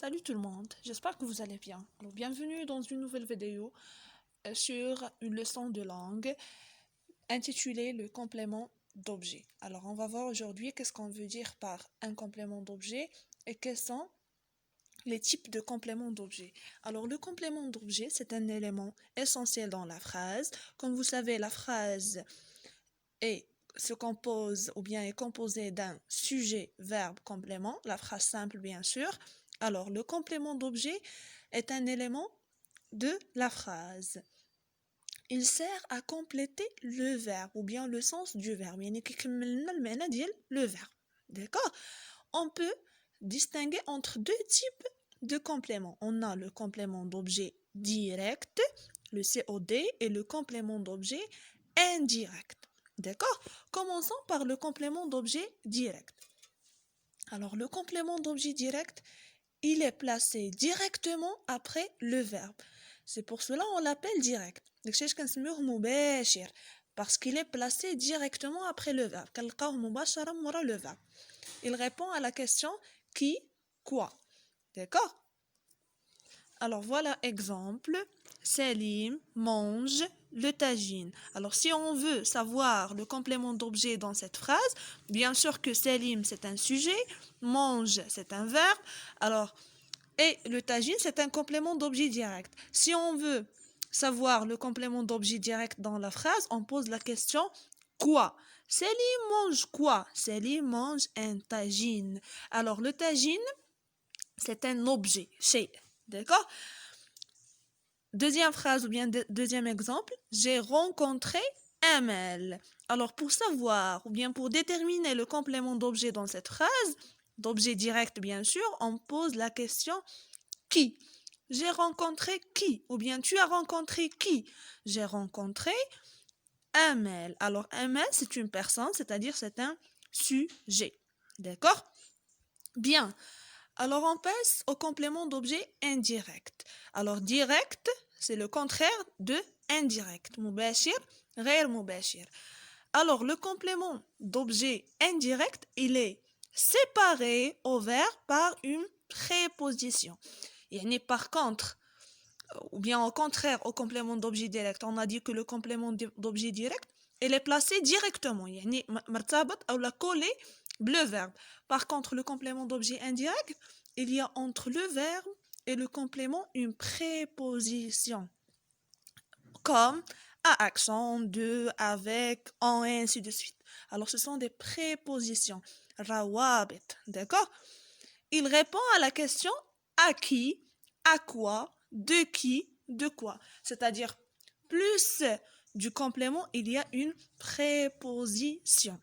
Salut tout le monde, j'espère que vous allez bien. Alors, bienvenue dans une nouvelle vidéo sur une leçon de langue intitulée le complément d'objet. Alors on va voir aujourd'hui qu'est-ce qu'on veut dire par un complément d'objet et quels sont les types de compléments d'objet. Alors le complément d'objet, c'est un élément essentiel dans la phrase. Comme vous savez, la phrase se compose ou bien est composée d'un sujet, verbe, complément, la phrase simple bien sûr. Alors le complément d'objet est un élément de la phrase. Il sert à compléter le verbe ou bien le sens du verbe. يعني كيكمل لنا المعنى ديال le verbe. D'accord? On peut distinguer entre deux types de compléments. On a le complément d'objet direct, le COD, et le complément d'objet indirect. D'accord? Commençons par le complément d'objet direct. Alors, le complément d'objet direct, il est placé directement après le verbe. C'est pour cela qu'on l'appelle direct. Parce qu'il est placé directement après le verbe. Il répond à la question qui, quoi. D'accord? Alors voilà exemple. Selim mange le tagine. Alors si on veut savoir le complément d'objet dans cette phrase, bien sûr que Selim c'est un sujet, mange c'est un verbe, et le tagine c'est un complément d'objet direct. Si on veut savoir le complément d'objet direct dans la phrase, on pose la question quoi? Selim mange quoi? Selim mange un tagine. Alors le tagine c'est un objet, shay. D'accord? Deuxième phrase ou bien deuxième exemple, j'ai rencontré Amel. Alors pour savoir ou bien pour déterminer le complément d'objet dans cette phrase, d'objet direct bien sûr, on pose la question qui. J'ai rencontré qui? Ou bien tu as rencontré qui? J'ai rencontré Amel. Alors Amel c'est une personne, c'est-à-dire c'est un sujet. D'accord? Bien. Alors on passe au complément d'objet indirect. Alors direct, c'est le contraire de indirect. Mubashir, غير مباشر. Alors le complément d'objet indirect, il est séparé au verbe par une préposition. يعني par contre, ou bien au contraire au complément d'objet direct, on a dit que le complément d'objet direct, il est placé directement. يعني مرتبط أو collé le verbe. Par contre, le complément d'objet indirect, il y a entre le verbe et le complément une préposition. Comme à accent, de, avec, en, et ainsi de suite. Alors, ce sont des prépositions. Rawabit, d'accord? Il répond à la question à qui, à quoi, de quoi. C'est-à-dire, plus du complément, il y a une préposition.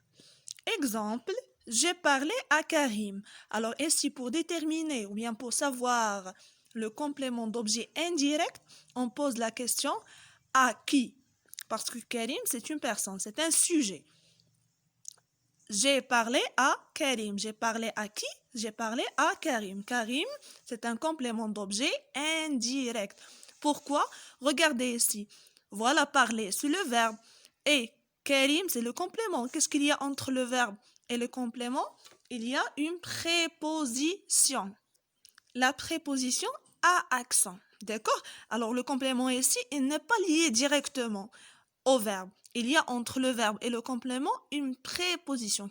Exemple, j'ai parlé à Karim. Alors ici, pour déterminer ou bien pour savoir le complément d'objet indirect, on pose la question à qui? Parce que Karim, c'est une personne, c'est un sujet. J'ai parlé à Karim. J'ai parlé à qui? J'ai parlé à Karim. Karim, c'est un complément d'objet indirect. Pourquoi? Regardez ici. Voilà, parler, c'est le verbe. Et Karim, c'est le complément. Qu'est-ce qu'il y a entre le verbe et le complément? Il y a une préposition. La préposition à accent. D'accord? Alors, le complément ici, il n'est pas lié directement au verbe. Il y a entre le verbe et le complément une préposition.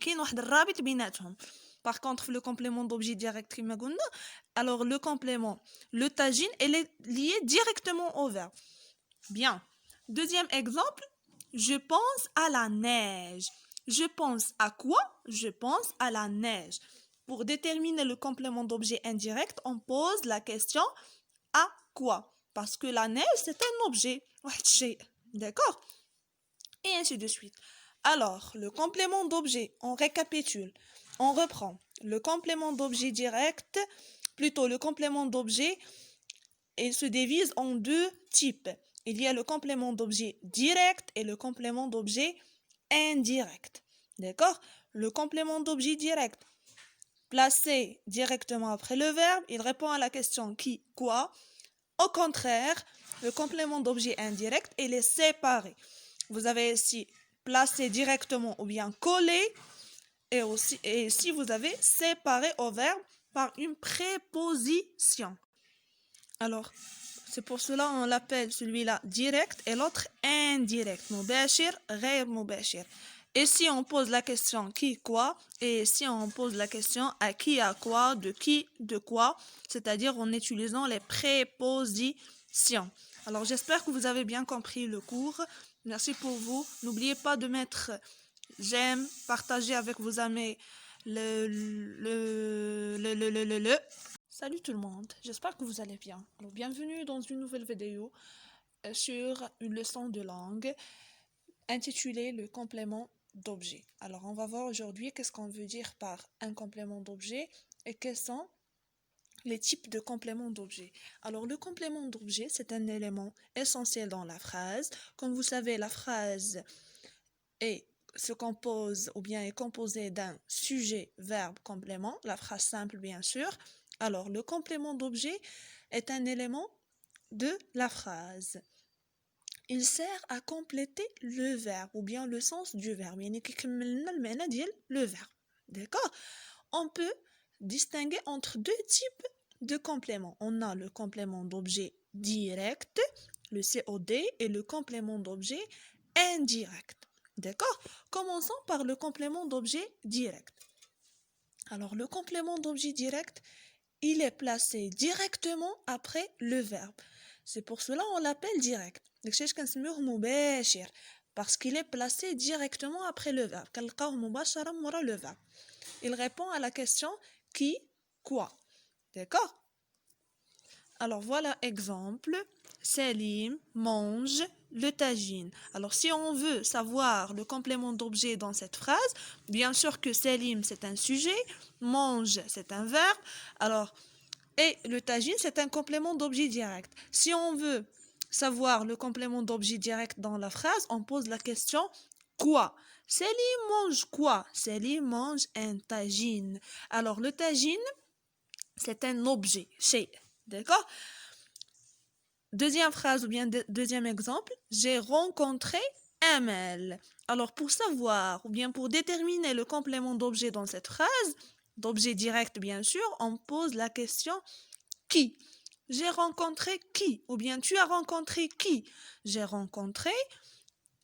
Par contre, le complément d'objet direct, alors le complément, le tagine, elle est lié directement au verbe. Bien. Deuxième exemple, je pense à la neige. Je pense à quoi? Je pense à la neige. Pour déterminer le complément d'objet indirect, on pose la question à quoi? Parce que la neige, c'est un objet. D'accord? Et ainsi de suite. Alors, le complément d'objet, on récapitule, on reprend. Le complément d'objet direct, plutôt le complément d'objet, il se divise en deux types. Il y a le complément d'objet direct et le complément d'objet indirect. D'accord? Le complément d'objet direct, placé directement après le verbe, il répond à la question qui, quoi. Au contraire, le complément d'objet indirect, il est séparé. Vous avez ici placé directement ou bien collé, et ici vous avez séparé au verbe par une préposition. Alors, c'est pour cela on l'appelle celui-là direct et l'autre indirect. مباشر غير مباشر. Et si on pose la question qui, quoi, et si on pose la question à qui, à quoi, de qui, de quoi, c'est-à-dire en utilisant les prépositions. Alors, j'espère que vous avez bien compris le cours. Merci pour vous. N'oubliez pas de mettre j'aime, partager avec vos amis le. Salut tout le monde, j'espère que vous allez bien. Alors, bienvenue dans une nouvelle vidéo sur une leçon de langue intitulée le complément d'objet. Alors, on va voir aujourd'hui qu'est-ce qu'on veut dire par un complément d'objet et quels sont les types de compléments d'objet. Alors, le complément d'objet, c'est un élément essentiel dans la phrase. Comme vous savez, la phrase se compose ou bien est composée d'un sujet, verbe, complément, la phrase simple bien sûr. Alors, le complément d'objet est un élément de la phrase. Il sert à compléter le verbe ou bien le sens du verbe. Le verbe. D'accord? On peut distinguer entre deux types de compléments. On a le complément d'objet direct, le COD, et le complément d'objet indirect. D'accord? Commençons par le complément d'objet direct. Alors, le complément d'objet direct, il est placé directement après le verbe. C'est pour cela qu'on l'appelle direct. Parce qu'il est placé directement après le verbe. Il répond à la question qui, quoi. D'accord? Alors voilà exemple. Salim mange le tagine. Alors si on veut savoir le complément d'objet dans cette phrase, bien sûr que Salim c'est un sujet, mange c'est un verbe. Alors et le tagine, c'est un complément d'objet direct. Si on veut savoir le complément d'objet direct dans la phrase, on pose la question quoi? Salim mange quoi? Salim mange un tagine. Alors, le tagine, c'est un objet, shay. D'accord? Deuxième phrase ou bien deuxième exemple, j'ai rencontré Amel. Alors, pour savoir ou bien pour déterminer le complément d'objet dans cette phrase, d'objet direct bien sûr, on pose la question qui? J'ai rencontré qui? Ou bien tu as rencontré qui? J'ai rencontré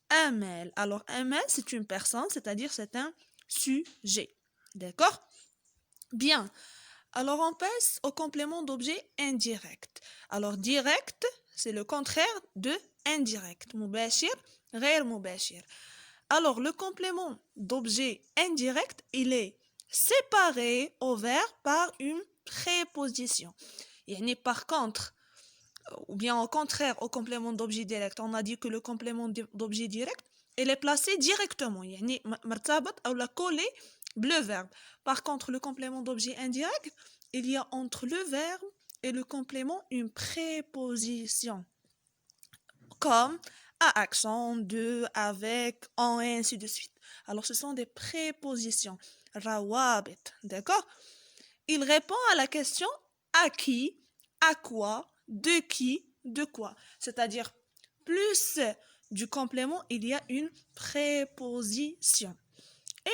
Amel. Alors Amel, c'est une personne, c'est-à-dire c'est un sujet. D'accord? Bien. Alors on passe au complément d'objet indirect. Alors direct, c'est le contraire de indirect. مباشر, غير مباشر. Alors le complément d'objet indirect, il est séparé au verbe par une préposition. يعني par contre, ou bien au contraire au complément d'objet direct, on a dit que le complément d'objet direct, il est placé directement, يعني مرتبط أو la collé le verbe. Par contre, le complément d'objet indirect, il y a entre le verbe et le complément une préposition, comme à accent, de, avec, en, et ainsi de suite. Alors, ce sont des prépositions. Rawabit, d'accord? Il répond à la question à qui, à quoi, de quoi. C'est-à-dire, plus du complément, il y a une préposition.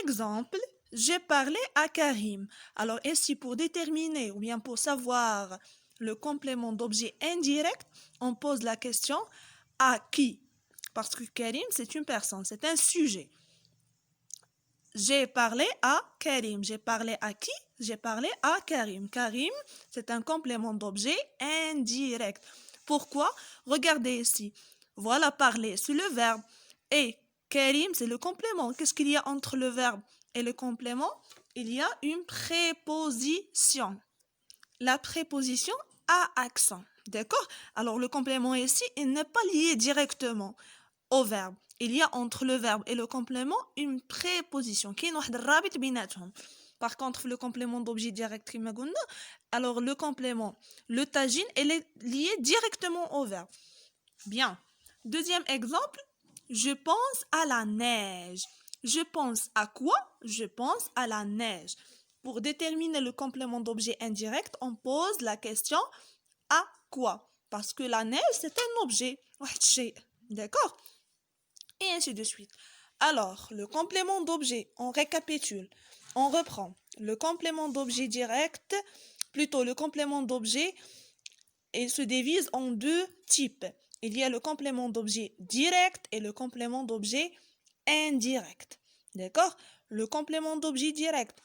Exemple, j'ai parlé à Karim. Alors ici, pour déterminer ou bien pour savoir le complément d'objet indirect, on pose la question à qui? Parce que Karim, c'est une personne, c'est un sujet. J'ai parlé à Karim. J'ai parlé à qui? J'ai parlé à Karim. Karim, c'est un complément d'objet indirect. Pourquoi? Regardez ici. Voilà, parler, c'est le verbe. Et Karim, c'est le complément. Qu'est-ce qu'il y a entre le verbe et le complément? Il y a une préposition. La préposition à accent. D'accord? Alors, le complément ici, il n'est pas lié directement au verbe. Il y a entre le verbe et le complément une préposition. Par contre, le complément d'objet direct, alors le complément, le tagine, elle est lié directement au verbe. Bien. Deuxième exemple, je pense à la neige. Je pense à quoi? Je pense à la neige. Pour déterminer le complément d'objet indirect, on pose la question à quoi? Parce que la neige, c'est un objet. D'accord? Et ainsi de suite. Alors, le complément d'objet, on récapitule, on reprend. le complément d'objet direct, plutôt le complément d'objet, il se divise en deux types. Il y a le complément d'objet direct et le complément d'objet indirect. D'accord? Le complément d'objet direct,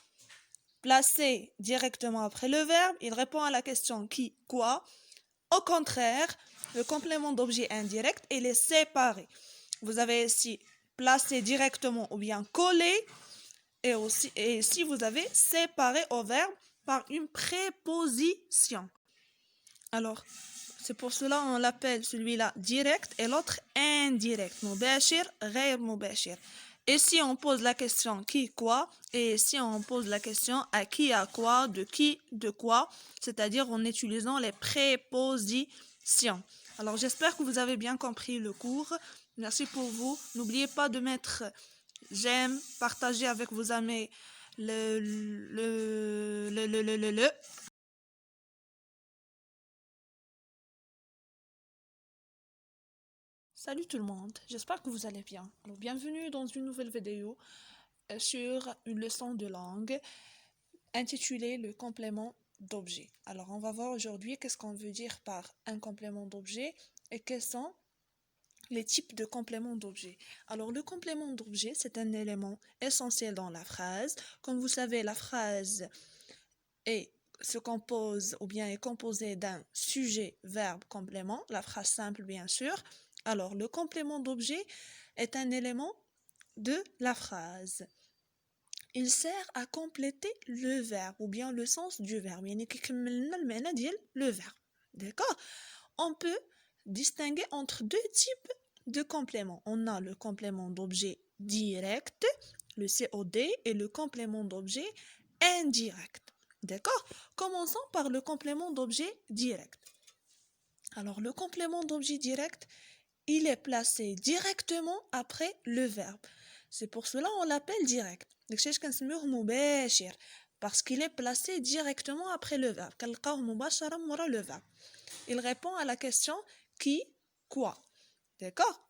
placé directement après le verbe, il répond à la question qui, quoi. Au contraire, le complément d'objet indirect, il est séparé. Vous avez ici placé directement ou bien collé, et ici vous avez séparé au verbe par une préposition. Alors, c'est pour cela on l'appelle celui-là direct et l'autre indirect. مباشر غير مباشر. Et si on pose la question qui, quoi, et si on pose la question à quoi, de quoi, c'est-à-dire en utilisant les prépositions. Alors j'espère que vous avez bien compris le cours. Merci pour vous. N'oubliez pas de mettre j'aime, partager avec vos amis le. Salut tout le monde, j'espère que vous allez bien. Alors, bienvenue dans une nouvelle vidéo sur une leçon de langue intitulée le complément d'objet. Alors on va voir aujourd'hui qu'est-ce qu'on veut dire par un complément d'objet et quels sont les types de compléments d'objet. Alors le complément d'objet, c'est un élément essentiel dans la phrase. Comme vous savez, la phrase se compose ou bien est composée d'un sujet, verbe, complément, la phrase simple bien sûr. Alors le complément d'objet est un élément de la phrase. Il sert à compléter le verbe ou bien le sens du verbe. Le verbe. D'accord? On peut distinguer entre deux types de compléments. On a le complément d'objet direct, le COD, et le complément d'objet indirect. D'accord? Commençons par le complément d'objet direct. Alors, le complément d'objet direct, il est placé directement après le verbe. C'est pour cela qu'on l'appelle direct. Parce qu'il est placé directement après le verbe. Il répond à la question qui, quoi. D'accord?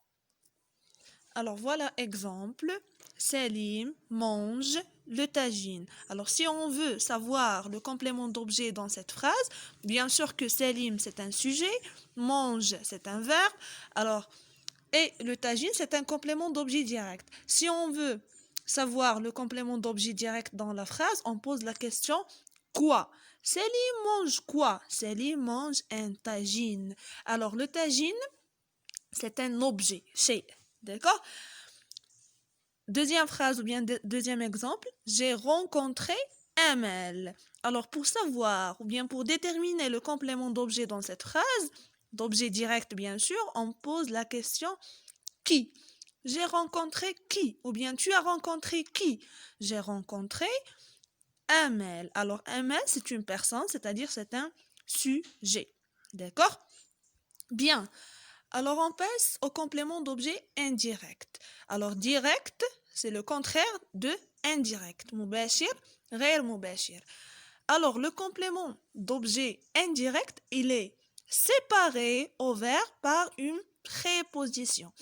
Alors voilà exemple. Salim mange le tagine. Alors si on veut savoir le complément d'objet dans cette phrase, bien sûr que Salim c'est un sujet, mange c'est un verbe, alors et le tagine c'est un complément d'objet direct. Si on veut savoir le complément d'objet direct dans la phrase, on pose la question quoi? Salim mange quoi? Salim mange un tagine. Alors le tagine c'est un objet, shay. D'accord? Deuxième phrase ou bien deuxième exemple, j'ai rencontré Amel. Alors pour savoir ou bien pour déterminer le complément d'objet dans cette phrase, d'objet direct bien sûr, on pose la question qui. J'ai rencontré qui? Ou bien tu as rencontré qui? J'ai rencontré Amel. Alors Amel c'est une personne, c'est-à-dire c'est un sujet. D'accord? Bien. Alors on passe au complément d'objet indirect. Alors direct, c'est le contraire de indirect. مباشر غير مباشر. Alors le complément d'objet indirect, il est séparé au verbe par une préposition.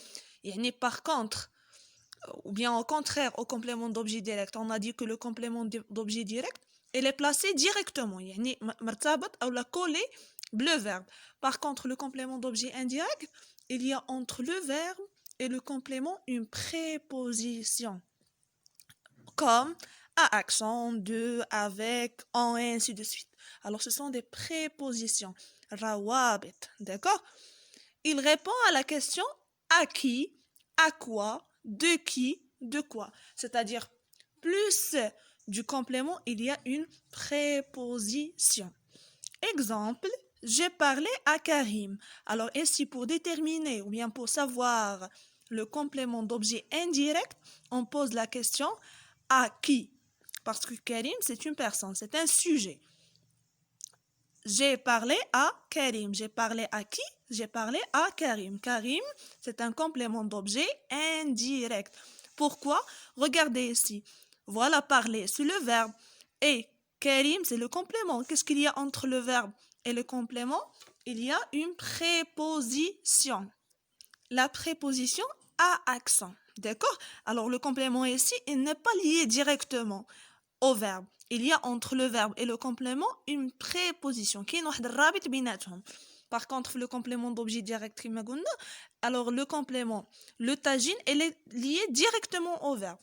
يعني par contre, ou bien au contraire au complément d'objet direct, on a dit que le complément d'objet direct, il est placé directement. يعني مرتبط أو collé le verbe. Par contre, le complément d'objet indirect, il y a entre le verbe et le complément une préposition. Comme à accent, de, avec, en, et ainsi de suite. Alors, ce sont des prépositions. Rawabit, d'accord? Il répond à la question à qui, à quoi, de quoi. C'est-à-dire, plus du complément, il y a une préposition. Exemple, j'ai parlé à Karim. Alors ici, pour déterminer ou bien pour savoir le complément d'objet indirect, on pose la question à qui? Parce que Karim, c'est une personne, c'est un sujet. J'ai parlé à Karim. J'ai parlé à qui? J'ai parlé à Karim. Karim, c'est un complément d'objet indirect. Pourquoi? Regardez ici. Voilà parler, c'est le verbe. Et Karim, c'est le complément. Qu'est-ce qu'il y a entre le verbe et le complément? Il y a une préposition. La préposition à accent. D'accord? Alors le complément ici, il n'est pas lié directement au verbe. il y a entre le verbe et le complément une préposition qui est واحد الرابط بيناتهم. Par contre, le complément d'objet direct كما قلنا, alors le complément, le tagine, elle est liée directement au verbe.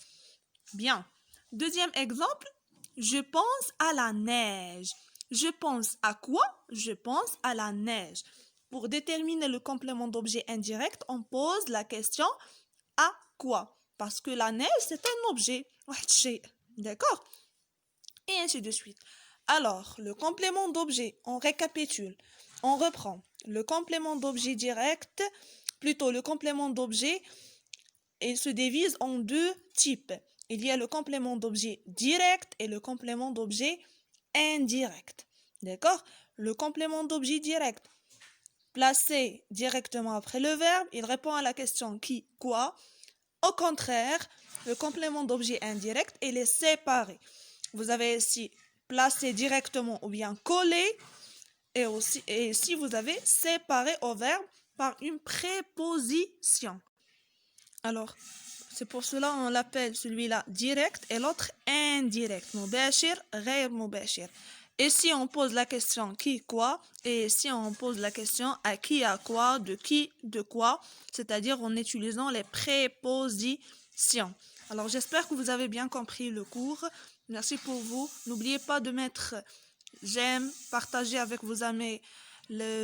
Bien. Deuxième exemple, je pense à la neige. Je pense à quoi? Je pense à la neige. Pour déterminer le complément d'objet indirect, on pose la question à quoi? Parce que la neige, c'est un objet. واحد الشيء. D'accord? Et ainsi de suite. Alors, le complément d'objet, on récapitule, on reprend. Le complément d'objet direct, plutôt le complément d'objet, il se divise en deux types. Il y a le complément d'objet direct et le complément d'objet indirect. D'accord? Le complément d'objet direct, placé directement après le verbe, il répond à la question qui, quoi. Au contraire, le complément d'objet indirect, il est séparé. Vous avez ici placé directement ou bien collé, et ici vous avez séparé au verbe par une préposition. Alors, c'est pour cela on l'appelle celui-là direct et l'autre indirect. مباشر غير مباشر. Et si on pose la question qui, quoi, et si on pose la question à qui, à quoi, de quoi, c'est-à-dire en utilisant les prépositions. Alors j'espère que vous avez bien compris le cours. Merci pour vous. N'oubliez pas de mettre j'aime, partager avec vos amis le